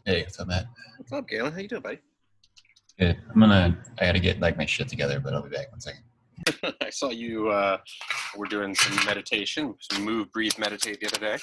Hey, what's up, Matt? What's up, Galen? How you doing, buddy? Good. I gotta get like my shit together, but I'll be back 1 second. I saw you were doing some meditation, some move, breathe, meditate the other day.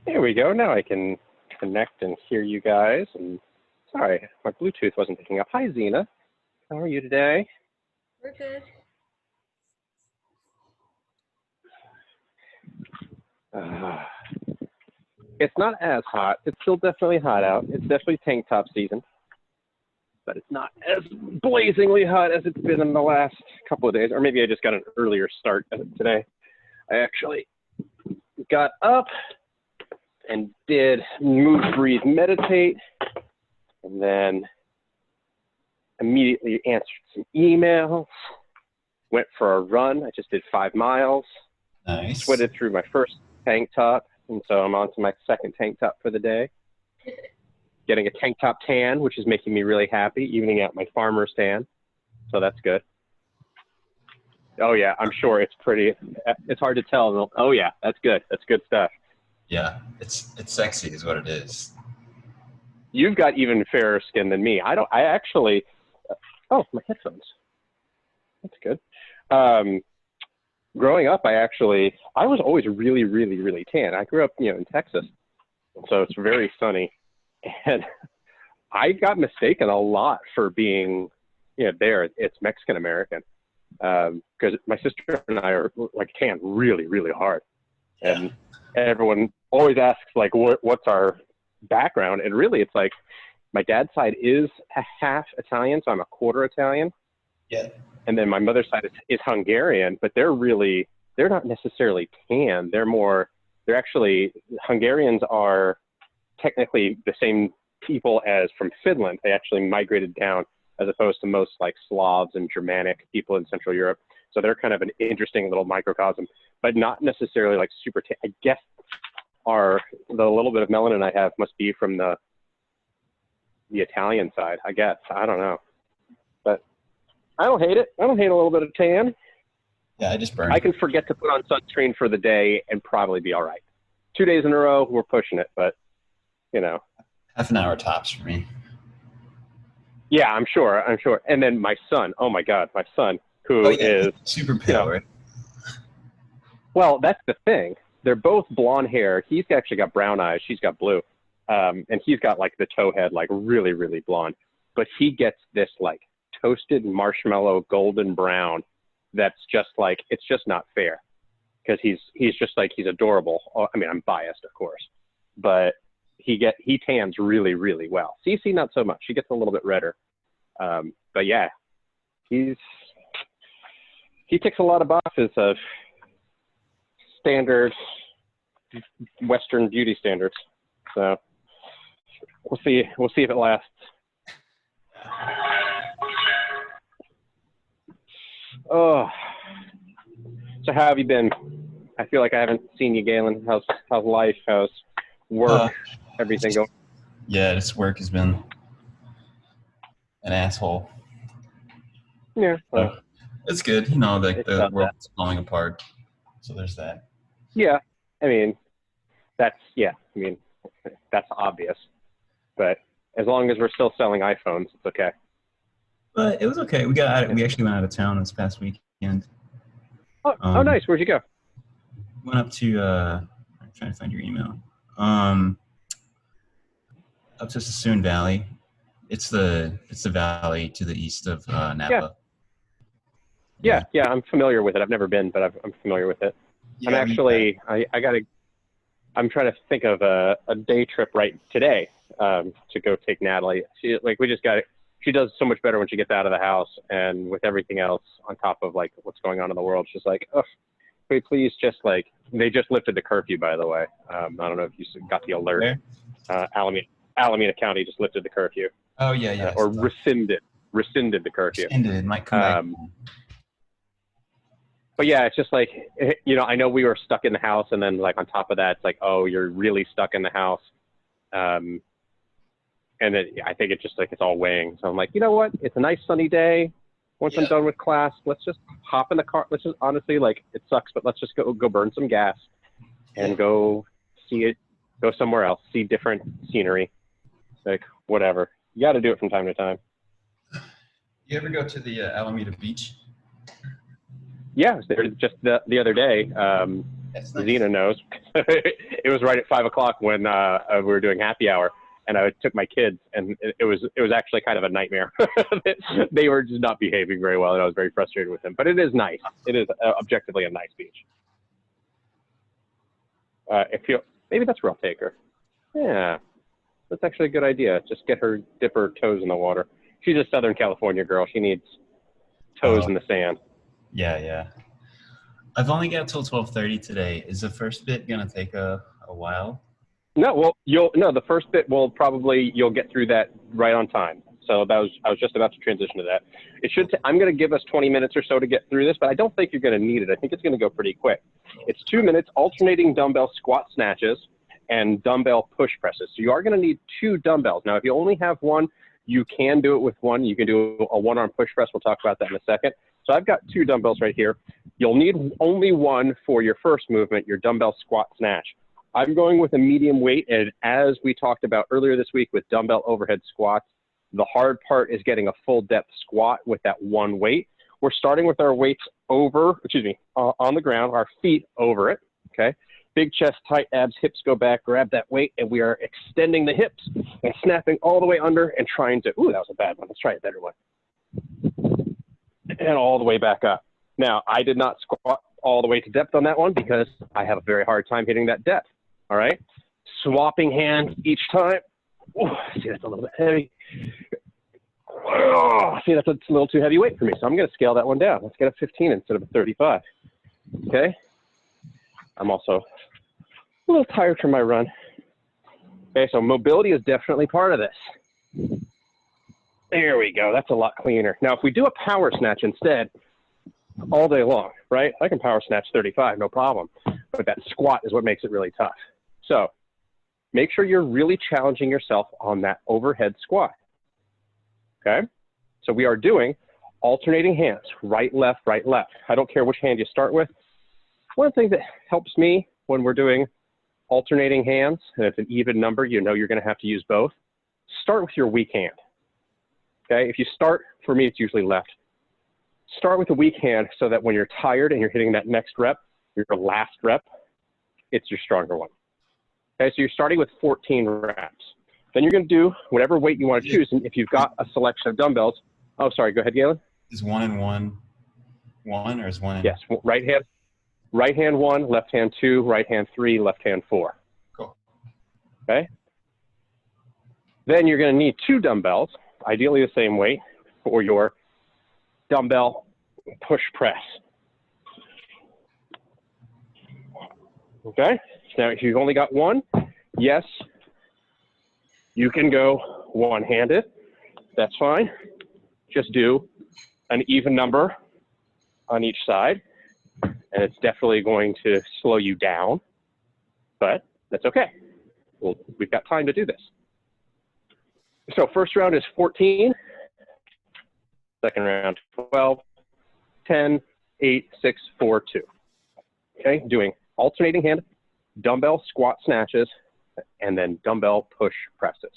There we go. Now I can connect and hear you guys. And sorry, my Bluetooth wasn't picking up. Hi, Zena. How are you today? We're good. Uh, It's not as hot. It's still definitely hot out. It's definitely tank top season, but it's not as blazingly hot as it's been in the last couple of days. Or maybe I just got an earlier start today. I actually got up and did move, breathe, meditate, and then immediately answered some emails, went for a run. I just did 5 miles. Nice. Sweated through my first tank top, and so I'm on to my second tank top for the day. Getting a tank top tan, which is making me really happy, evening out my farmer's tan. So that's good. Oh, yeah, I'm sure it's pretty. It's hard to tell. Oh, yeah, that's good. That's good stuff. Yeah, it's sexy is what it is. You've got even fairer skin than me. I actually, oh, my headphones. That's good. Growing up, I was always really, really, really tan. I grew up, in Texas, so it's very sunny. And I got mistaken a lot for being, there. It's Mexican-American. Because my sister and I are like tan really, really hard. And everyone always asks like, what's our background? And really it's like my dad's side is a half Italian. So I'm a quarter Italian. Yeah. And then my mother's side is Hungarian, but they're not necessarily tan. They're actually, Hungarians are technically the same people as from Finland. They actually migrated down as opposed to most like Slavs and Germanic people in Central Europe. So they're kind of an interesting little microcosm, but not necessarily like super, I guess the little bit of melanin I have must be from the Italian side, I guess. I don't know. But I don't hate it. I don't hate a little bit of tan. Yeah, I just burned. I can forget to put on sunscreen for the day and probably be all right. 2 days in a row, we're pushing it, but Half an hour tops for me. Yeah, I'm sure. And then my son, oh my God, my son, who is super pale, right? Well, that's the thing. They're both blonde hair. He's actually got brown eyes. She's got blue. And he's got like the toe head, like really, really blonde. But he gets this like toasted marshmallow golden brown that's just like, it's just not fair. Because he's just like, he's adorable. I mean, I'm biased, of course. But he tans really, really well. Cece, not so much. She gets a little bit redder. But yeah, he ticks a lot of boxes of standard Western beauty standards. So we'll see if it lasts. Oh, so how have you been? I feel like I haven't seen you, Galen. How's life? How's work? Everything going? Yeah, this work has been an asshole. Yeah. So it's good, the world's falling apart. So there's that. Yeah. I mean, that's obvious. But as long as we're still selling iPhones, it's okay. But it was okay. We actually went out of town this past weekend. Oh, nice. Where'd you go? Went up to I'm trying to find your email. Up to Sassoon Valley. It's the valley to the east of Napa. Yeah, I'm familiar with it. I've never been, but I'm familiar with it. Yeah, I'm actually I'm trying to think of a day trip right today to go take Natalie. She does so much better when she gets out of the house, and with everything else on top of like what's going on in the world, she's like, oh, wait, please, just like, they just lifted the curfew, by the way. I don't know if you got the alert. Alameda County just lifted the curfew. Oh yeah. Or rescinded the curfew. Rescinded, might come back. But yeah, it's just like, I know we were stuck in the house, and then like on top of that, it's like, oh, you're really stuck in the house. And then I think it's just like, it's all weighing. So I'm like, you know what? It's a nice sunny day. Once I'm done with class, let's just hop in the car. Let's just, honestly, like, it sucks, but let's just go burn some gas and go see it, go somewhere else, see different scenery. Like, whatever. You got to do it from time to time. You ever go to the Alameda Beach? Yeah, I was there just the other day. Nice. Zena knows. It was right at 5 o'clock when we were doing happy hour, and I took my kids, and it was actually kind of a nightmare. They were just not behaving very well, and I was very frustrated with them. But it is nice. It is objectively a nice beach. Maybe that's where I'll take her. Yeah, that's actually a good idea. Just get her, dip her toes in the water. She's a Southern California girl. She needs toes in the sand. Yeah. I've only got till 12:30 today. Is the first bit gonna take a while? No, well, the first bit you'll get through that right on time. So I was just about to transition to that. I'm going to give us 20 minutes or so to get through this, but I don't think you're going to need it. I think it's going to go pretty quick. It's 2 minutes alternating dumbbell squat snatches and dumbbell push presses. So you are going to need 2 dumbbells. Now, if you only have one, you can do it with one. You can do a one-arm push press. We'll talk about that in a second. So I've got 2 dumbbells right here. You'll need only one for your first movement, your dumbbell squat snatch. I'm going with a medium weight, and as we talked about earlier this week with dumbbell overhead squats, the hard part is getting a full depth squat with that one weight. We're starting with our weights on the ground, our feet over it, okay? Big chest, tight abs, hips go back, grab that weight, and we are extending the hips and snapping all the way under and trying to, ooh, that was a bad one. Let's try a better one. And all the way back up. Now, I did not squat all the way to depth on that one because I have a very hard time hitting that depth. All right, swapping hands each time. Oh, see, that's a little bit heavy. Oh, see, that's a little too heavy weight for me. So I'm going to scale that one down. Let's get a 15 instead of a 35. Okay. I'm also a little tired from my run. Okay, so mobility is definitely part of this. There we go. That's a lot cleaner. Now, if we do a power snatch instead, all day long, right? I can power snatch 35, no problem. But that squat is what makes it really tough. So make sure you're really challenging yourself on that overhead squat. Okay? So we are doing alternating hands, right, left, right, left. I don't care which hand you start with. One thing that helps me when we're doing alternating hands, and it's an even number, you know you're going to have to use both. Start with your weak hand. Okay? If you start, for me, it's usually left. Start with a weak hand so that when you're tired and you're hitting that next rep, your last rep, it's your stronger one. Okay, so you're starting with 14 reps. Then you're going to do whatever weight you want to choose. And if you've got a selection of dumbbells, oh, sorry, go ahead, Galen. Is 1 and 1 1 or is 1 and... Yes, right hand 1, left hand 2, right hand 3, left hand 4. Cool. Okay. Then you're going to need 2 dumbbells, ideally the same weight, for your dumbbell push press. Okay. Now, if you've only got one, yes, you can go one-handed. That's fine. Just do an even number on each side, and it's definitely going to slow you down, but that's okay. Well, we've got time to do this. So first round is 14. Second round, 12, 10, 8, 6, 4, 2. Okay, doing alternating hand, dumbbell squat snatches, and then dumbbell push presses.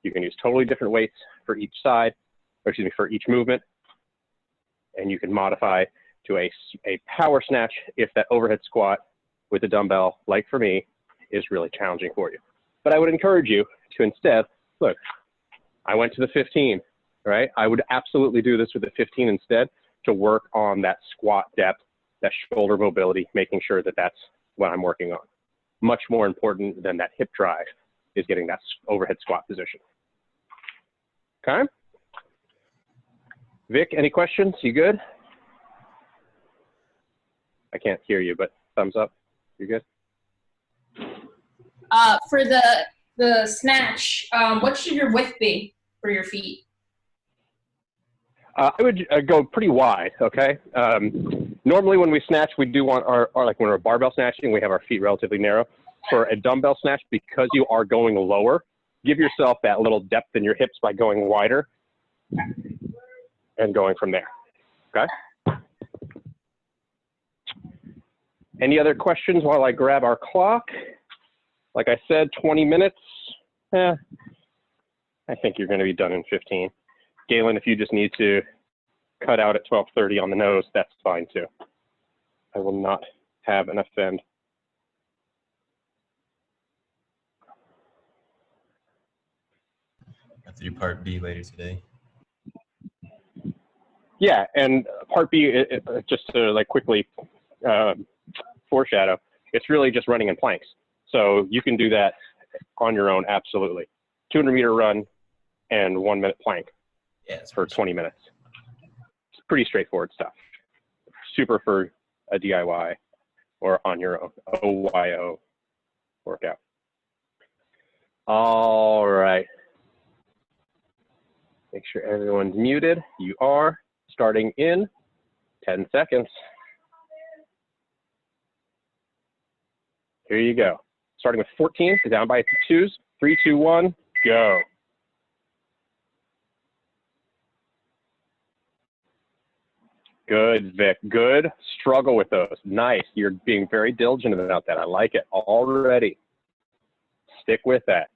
You can use totally different weights for each side, or excuse me, for each movement. And you can modify to a power snatch if that overhead squat with a dumbbell, like for me, is really challenging for you. But I would encourage you to instead, look, I went to the 15, right? I would absolutely do this with the 15 instead to work on that squat depth, that shoulder mobility, making sure that that's what I'm working on. Much more important than that hip drive is getting that overhead squat position. Okay? Vic, any questions? You good? I can't hear you, but thumbs up. You good? For the snatch, what should your width be for your feet? I would go pretty wide, okay? Normally when we snatch, we do want our like when we're barbell snatching, we have our feet relatively narrow. For a dumbbell snatch, because you are going lower, give yourself that little depth in your hips by going wider and going from there, okay? Any other questions while I grab our clock? Like I said, 20 minutes. I think you're going to be done in 15. Galen, if you just need to cut out at 12:30 on the nose, that's fine too. I will not have an offend. Have to do part B later today. Yeah, and part B, just to like quickly foreshadow, it's really just running in planks. So you can do that on your own, absolutely. 200-meter run and 1 minute plank for 20 minutes. It's pretty straightforward stuff. Super for a DIY or on your own, OYO workout. All right. Make sure everyone's muted. You are. Starting in 10 seconds. Here you go. Starting with 14, down by 2s. 3, 2, 1, go. Good, Vic. Good. Struggle with those. Nice. You're being very diligent about that. I like it already. Stick with that.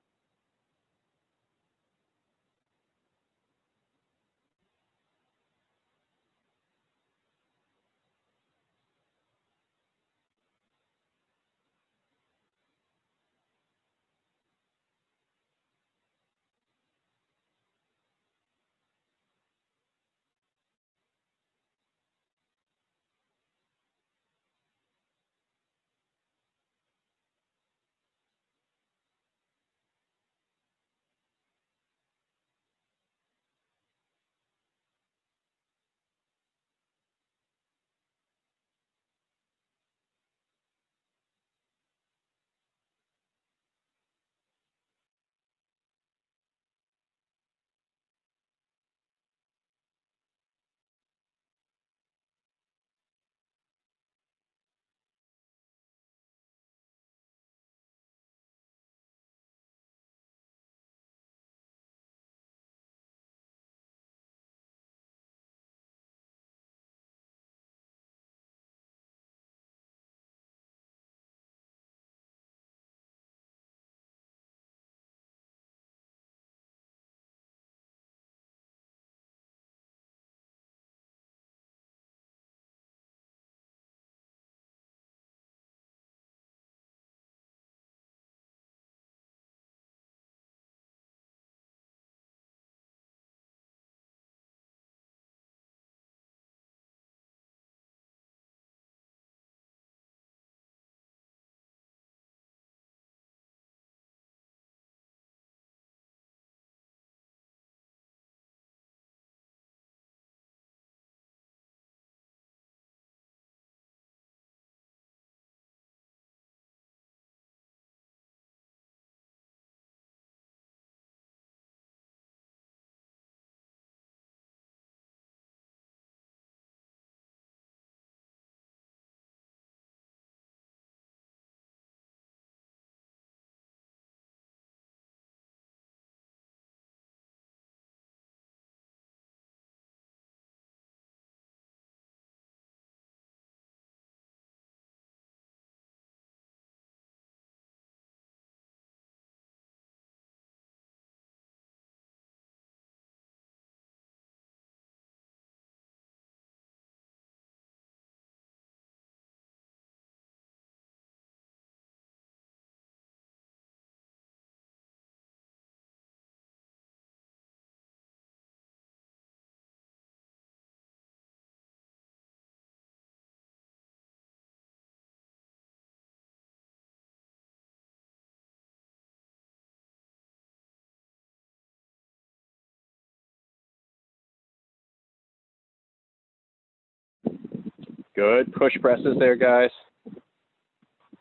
Good push presses there, guys.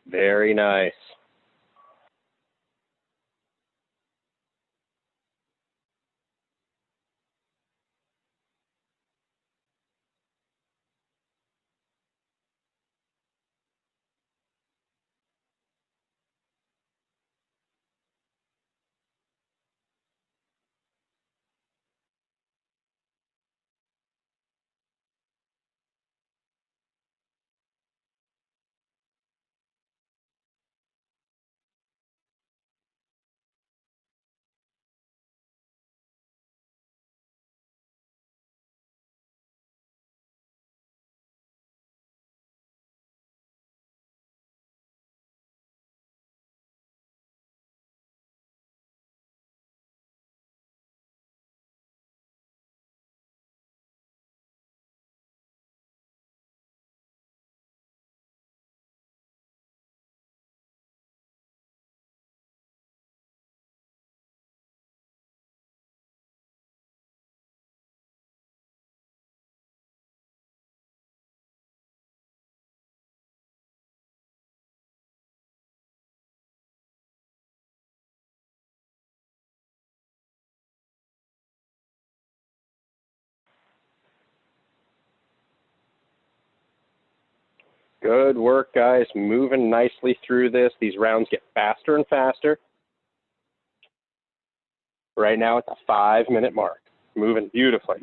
Very nice. Good work, guys. Moving nicely through this. These rounds get faster and faster. Right now it's a 5-minute mark. Moving beautifully.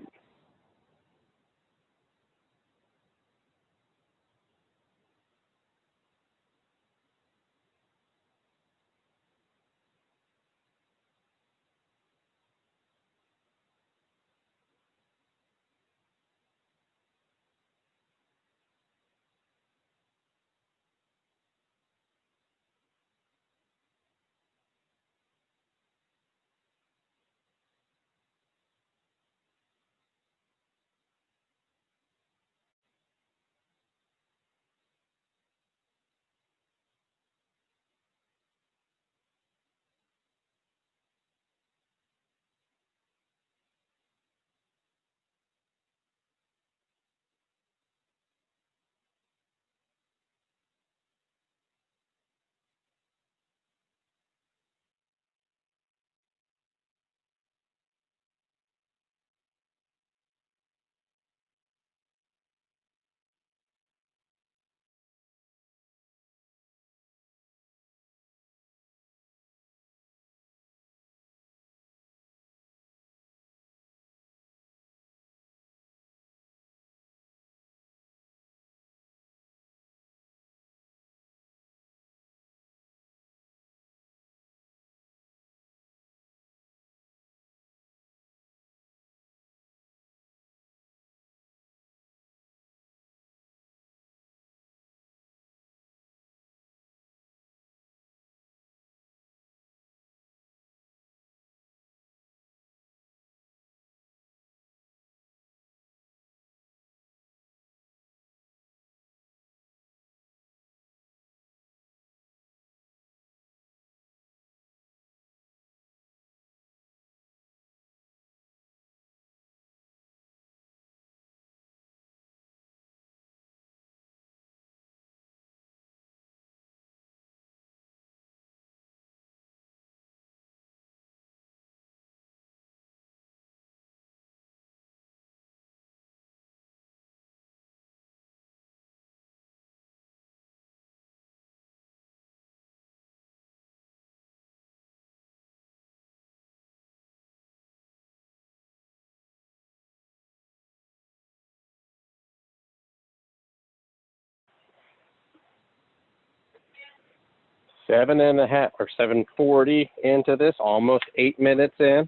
Seven and a half or 7:40 into this, almost 8 minutes in.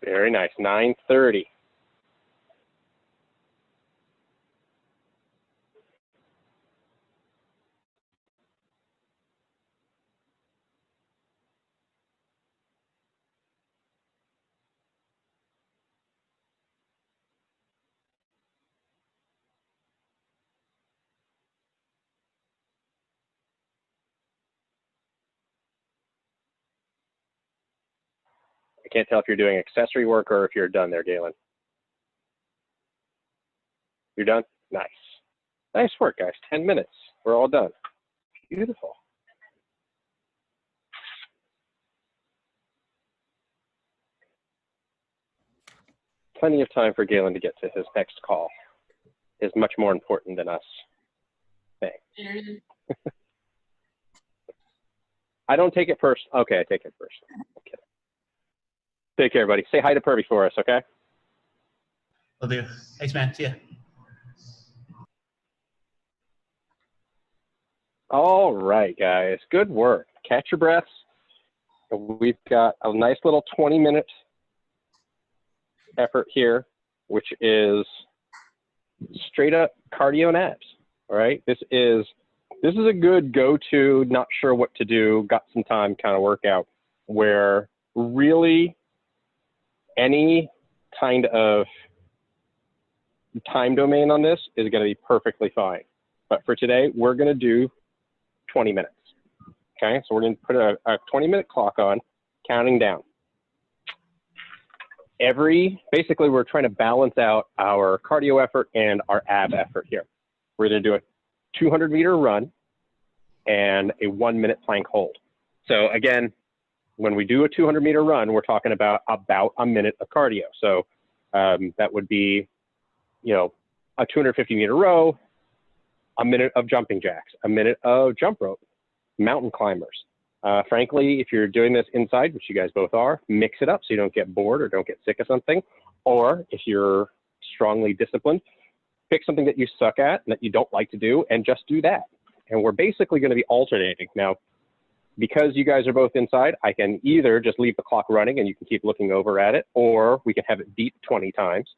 Very nice. 9:30. I can't tell if you're doing accessory work or if you're done there, Galen. You're done? Nice. Nice work, guys. 10 minutes. We're all done. Beautiful. Plenty of time for Galen to get to his next call. Is much more important than us. Thanks. I don't take it first. Okay, I take it first. Okay. Take care, buddy. Say hi to Purby for us, okay? Will do. Thanks, man. See ya. All right, guys. Good work. Catch your breaths. We've got a nice little 20-minute effort here, which is straight up cardio and abs. All right. This is a good go-to, not sure what to do, got some time kind of workout where really any kind of time domain on this is going to be perfectly fine. But for today, we're going to do 20 minutes. Okay. So we're going to put a 20-minute clock on, counting down. Basically, we're trying to balance out our cardio effort and our ab effort here. We're going to do a 200-meter run and a 1-minute plank hold. So again, when we do a 200-meter run, we're talking about a minute of cardio. So that would be, a 250-meter row, a minute of jumping jacks, a minute of jump rope, mountain climbers. Frankly, if you're doing this inside, which you guys both are, mix it up so you don't get bored or don't get sick of something. Or if you're strongly disciplined, pick something that you suck at and that you don't like to do and just do that. And we're basically going to be alternating. Now, because you guys are both inside, I can either just leave the clock running and you can keep looking over at it, or we can have it beep 20 times.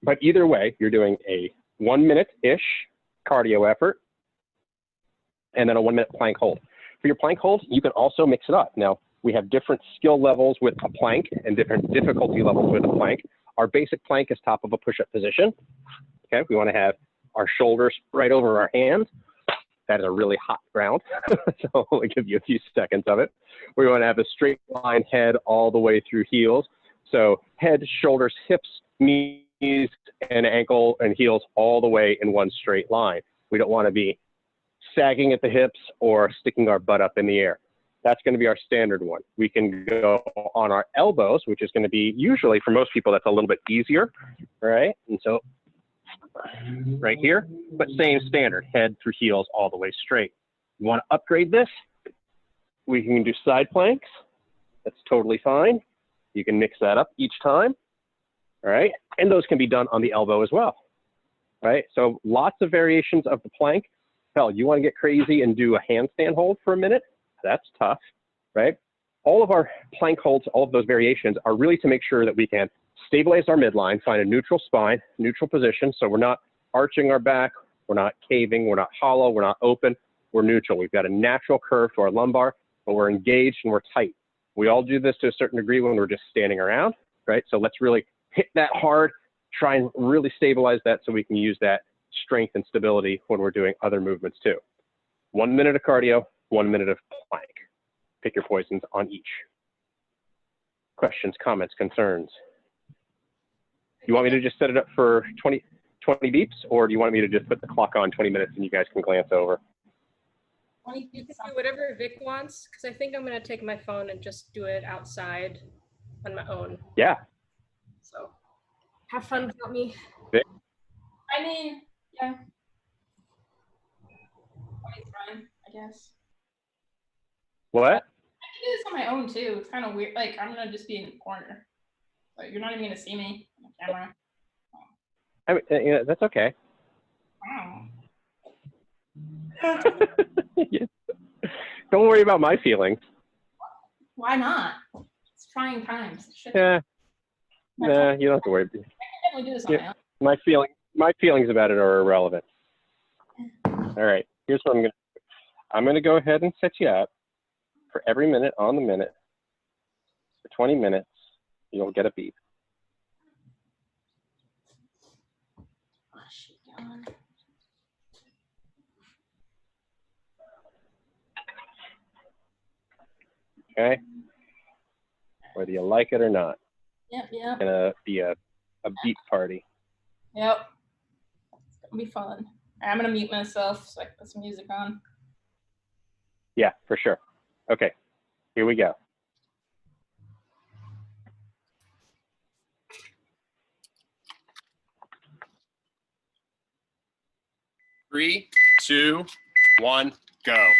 But either way, you're doing a 1-minute-ish cardio effort and then a 1-minute plank hold. For your plank hold, you can also mix it up. Now, we have different skill levels with a plank and different difficulty levels with a plank. Our basic plank is top of a push-up position. Okay, we want to have our shoulders right over our hands. That is a really hot ground, so I'll give you a few seconds of it. We want to have a straight line head all the way through heels. So head, shoulders, hips, knees, and ankle and heels all the way in one straight line. We don't want to be sagging at the hips or sticking our butt up in the air. That's going to be our standard one. We can go on our elbows, which is going to be usually for most people, that's a little bit easier, right? And so right here, but same standard, head through heels all the way straight. You want to upgrade this? We can do side planks. That's totally fine. You can mix that up each time, all right? And those can be done on the elbow as well, right? So lots of variations of the plank. Hell, you want to get crazy and do a handstand hold for a minute? That's tough, right? All of our plank holds, all of those variations are really to make sure that we can stabilize our midline, find a neutral spine, neutral position. So we're not arching our back, we're not caving, we're not hollow, we're not open, we're neutral. We've got a natural curve to our lumbar, but we're engaged and we're tight. We all do this to a certain degree when we're just standing around, right? So let's really hit that hard, try and really stabilize that so we can use that strength and stability when we're doing other movements too. 1 minute of cardio, 1 minute of plank. Pick your poisons on each. Questions, comments, concerns? You want me to just set it up for 20 beeps, or do you want me to just put the clock on 20 minutes and you guys can glance over? You can do whatever Vic wants, because I think I'm going to take my phone and just do it outside on my own. Yeah. So have fun without me. Vic? I mean, yeah. 20's fine, I guess. What? I can do this on my own too. It's kind of weird. Like, I'm gonna just be in the corner. Like, you're not even gonna see me on the camera. I mean, that's okay. Wow. Don't worry about my feelings. Why not? It's trying times. Yeah. Nah, you don't have to worry. I can definitely do this on my own. My feelings about it are irrelevant. All right. Here's what I'm gonna go ahead and set you up for every minute on the minute. For 20 minutes, you'll get a beep. Oh, shit, yawn. Okay. whether you like it or not. Yep. It's gonna be a beat party. Yep. It's gonna be fun. I'm gonna mute myself so I can put some music on. Yeah, for sure. Okay, here we go. Three, two, one, go.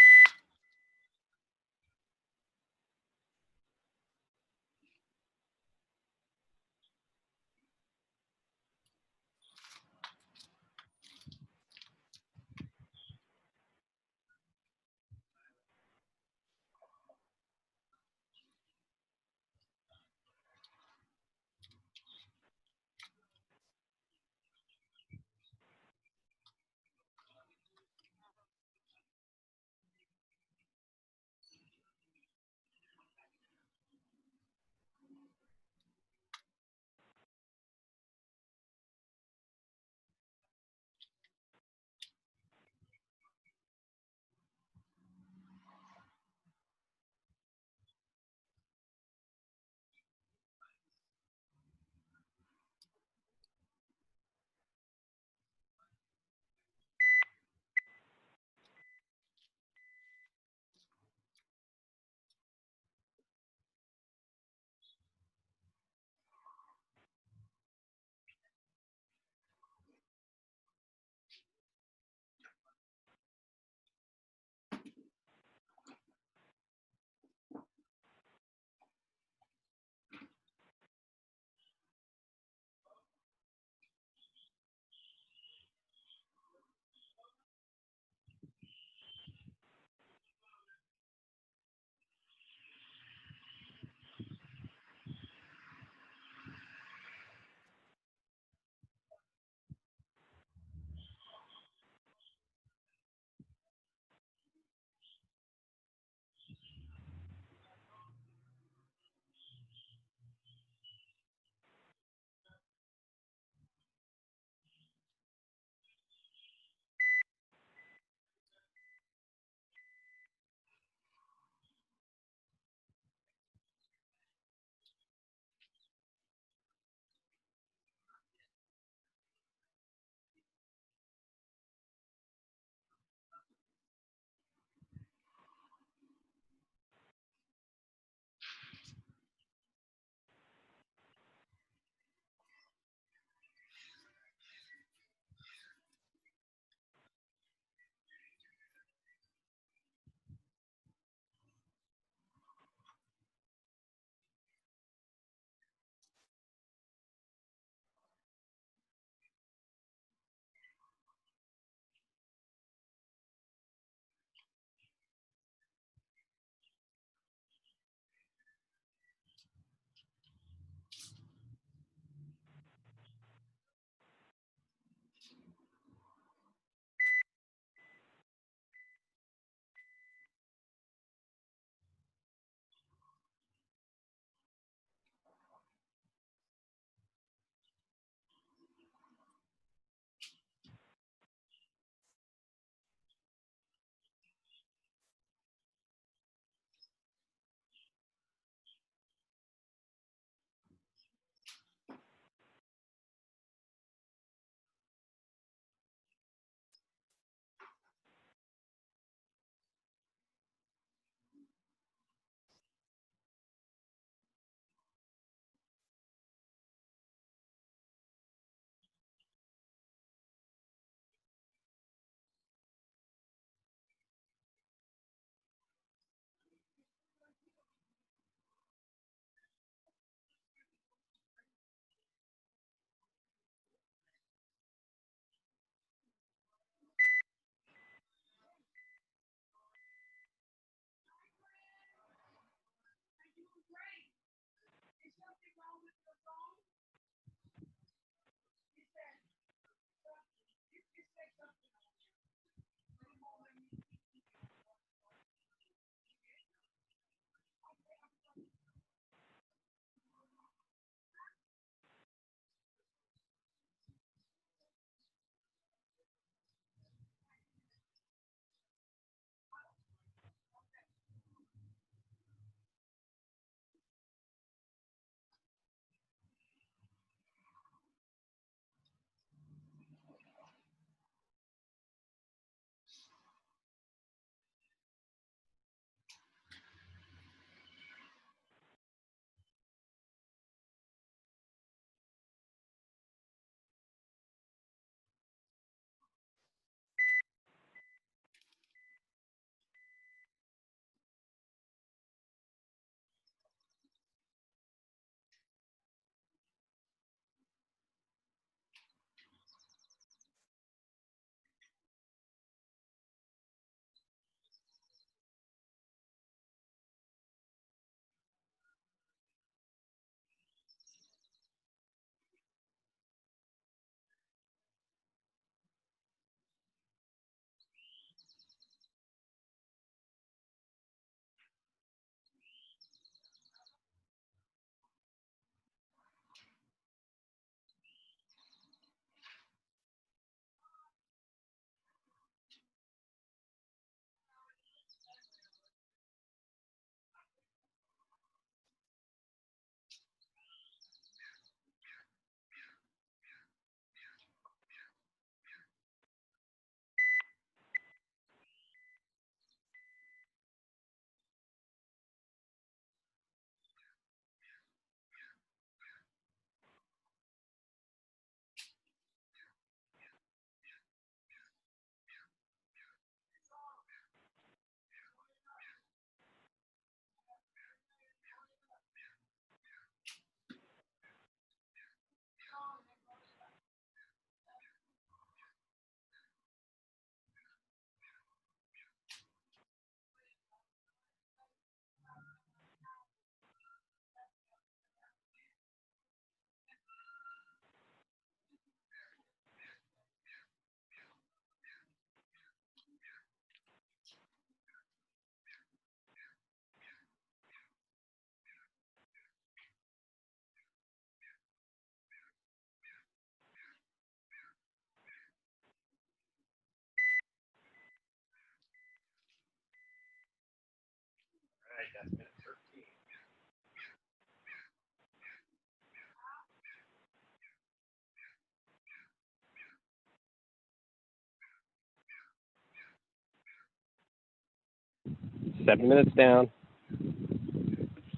7 minutes down,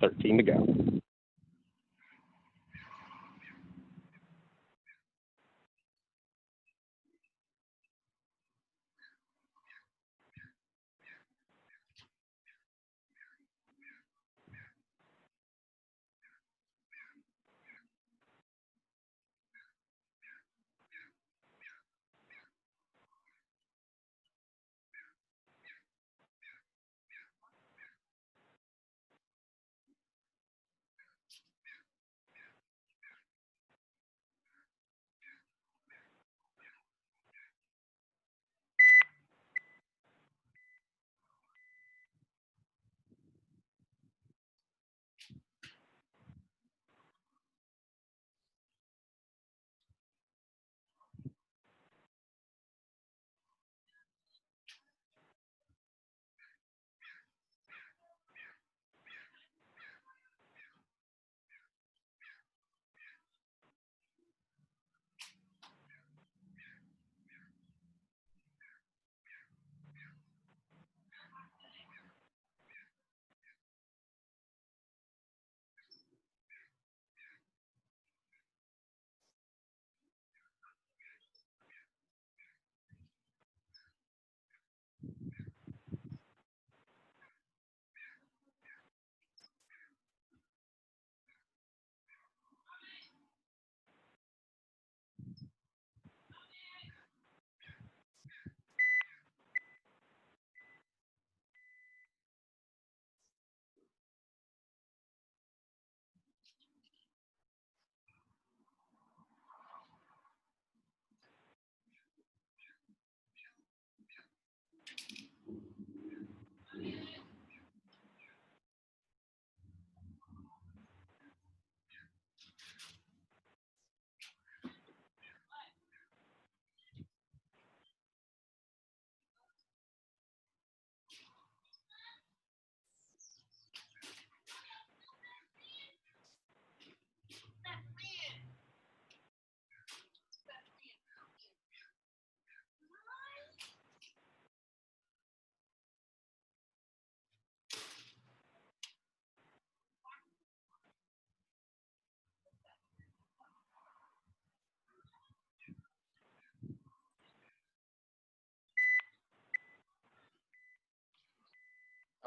13 to go.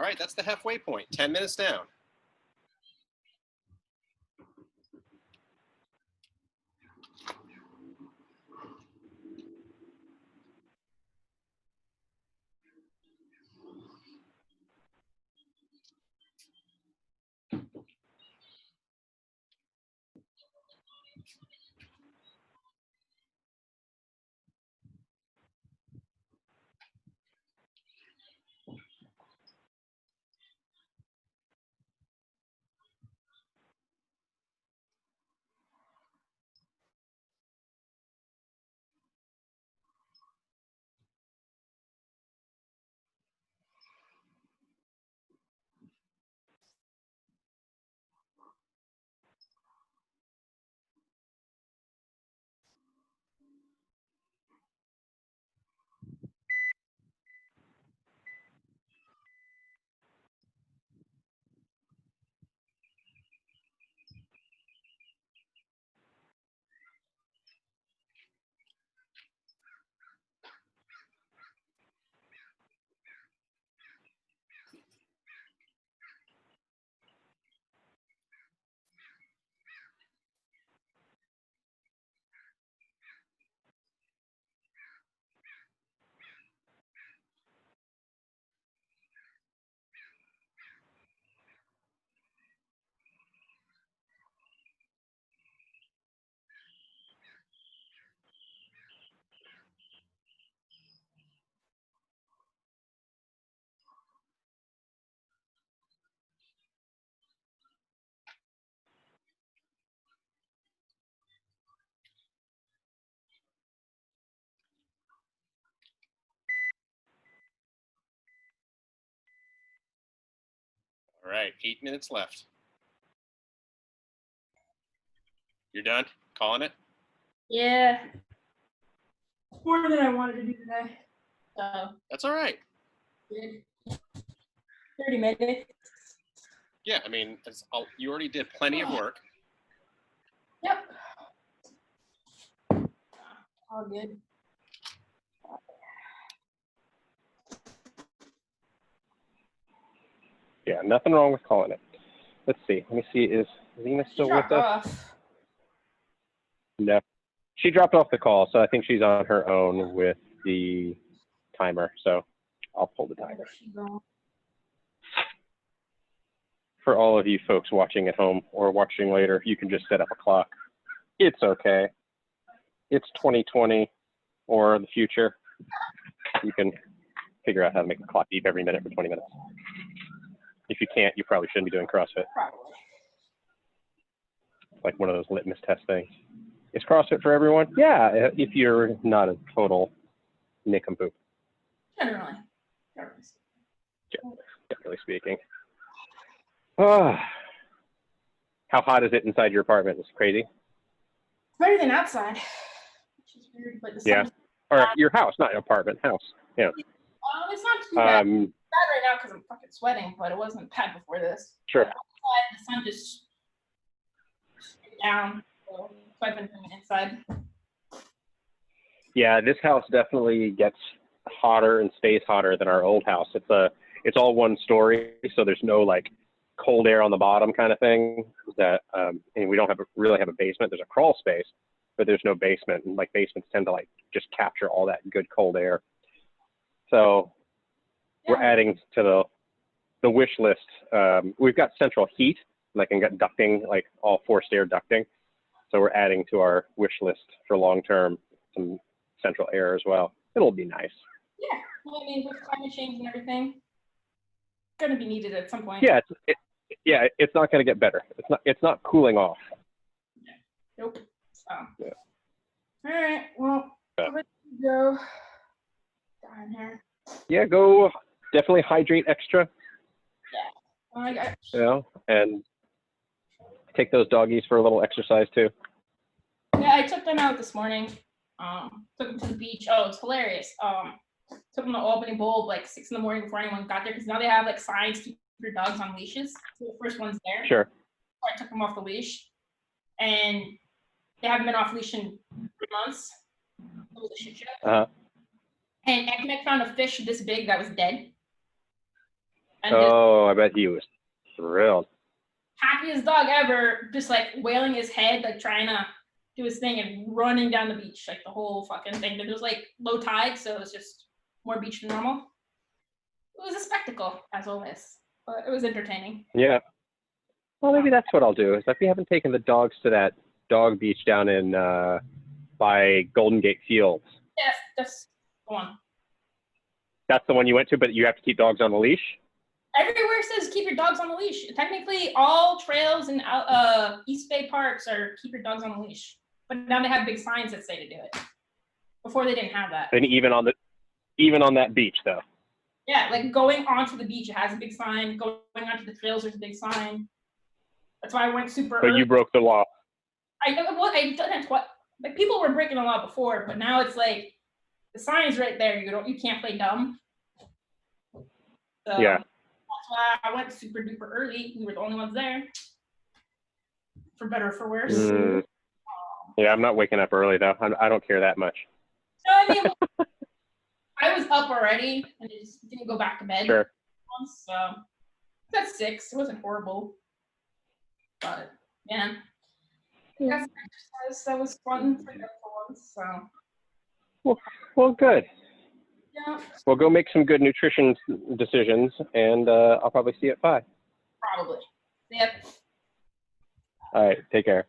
All right, that's the halfway point. 10 minutes down. All right, 8 minutes left. You're done? Calling it? Yeah. More than I wanted to do today. So, That's all right. good. 30 minutes. Yeah, I mean, you already did plenty of work. Yep. All good. Yeah, nothing wrong with calling it. Let's see. Let me see. Is Zena She still with dropped us? off. No. She dropped off the call, so I think she's on her own with the timer. So I'll pull the timer. Where's she going? For all of you folks watching at home or watching later, you can just set up a clock. It's okay. It's 2020 or the future. You can figure out how to make the clock beep every minute for 20 minutes. If you can't, you probably shouldn't be doing CrossFit. Probably. Like one of those litmus test things. Is CrossFit for everyone? Yeah, if you're not a total nincompoop. Generally. Generally speaking. Oh, how hot is it inside your apartment? It's crazy. It's better than outside. Which is weird, but the Yeah. sun's Or your house, not your apartment, house. Yeah. it's not too bad. Um, It's bad right now because I'm fucking sweating, but it wasn't bad before this. Sure. But outside, the sun just down. So I've been doing it inside. yeah, this house definitely gets hotter and stays hotter than our old house. It's all one story, so there's no like cold air on the bottom kind of thing. That and we don't really have a basement. There's a crawl space, but there's no basement. And like basements tend to like just capture all that good cold air. So we're adding to the wish list. We've got central heat, like and got ducting, like all forced air ducting. So we're adding to our wish list for long term some central air as well. It'll be nice. Yeah. Well, I mean, with climate change and everything, it's gonna be needed at some point. Yeah, it's not going to get better. It's not cooling off. Nope. So. Yeah. All right. Well, I'll let you go. Down here. Yeah, go definitely hydrate extra. Well, You know, and take those doggies for a little exercise too. yeah, I took them out this morning. Took them to the beach. Oh, it's hilarious. Took them to Albany Bowl like 6 in the morning before anyone got there because now they have like signs to keep your dogs on leashes. So the first one's there. Sure. So I took them off the leash, and they haven't been off leash in 3 months. It was a shit show. Uh-huh. And Ekmek found a fish this big that was dead. And I bet he was thrilled. happiest dog ever, just like wailing his head, like trying to do his thing and running down the beach, like the whole fucking thing. But it was like low tide, so it was just more beach than normal. It was a spectacle, as always, but it was entertaining. Yeah. Well, maybe that's what I'll do. Is if we haven't taken the dogs to that dog beach down in by Golden Gate Fields. Yes, that's the one. That's the one you went to, but you have to keep dogs on the leash. Everywhere says keep your dogs on the leash. Technically, all trails in East Bay parks are keep your dogs on the leash. But now they have big signs that say to do it. Before they didn't have that. And even on that beach though. Yeah, like going onto the beach, it has a big sign. Going onto the trails, there's a big sign. That's why I went super But early. you broke the law. I done it twice. Like people were breaking the law before, but now it's like the sign's right there. You can't play dumb. So Yeah. that's why I went super duper early. We were the only ones there. For better or for worse. Yeah, I'm not waking up early though. I don't care that much. So I mean, I was up already and just didn't go back to bed. Sure. Once, so that's 6. It wasn't horrible, but yeah, that's exercise. That was fun for once. So Well, good. yeah, Well, go make some good nutrition decisions, and I'll probably see you at 5. probably. Yep. All right. Take care.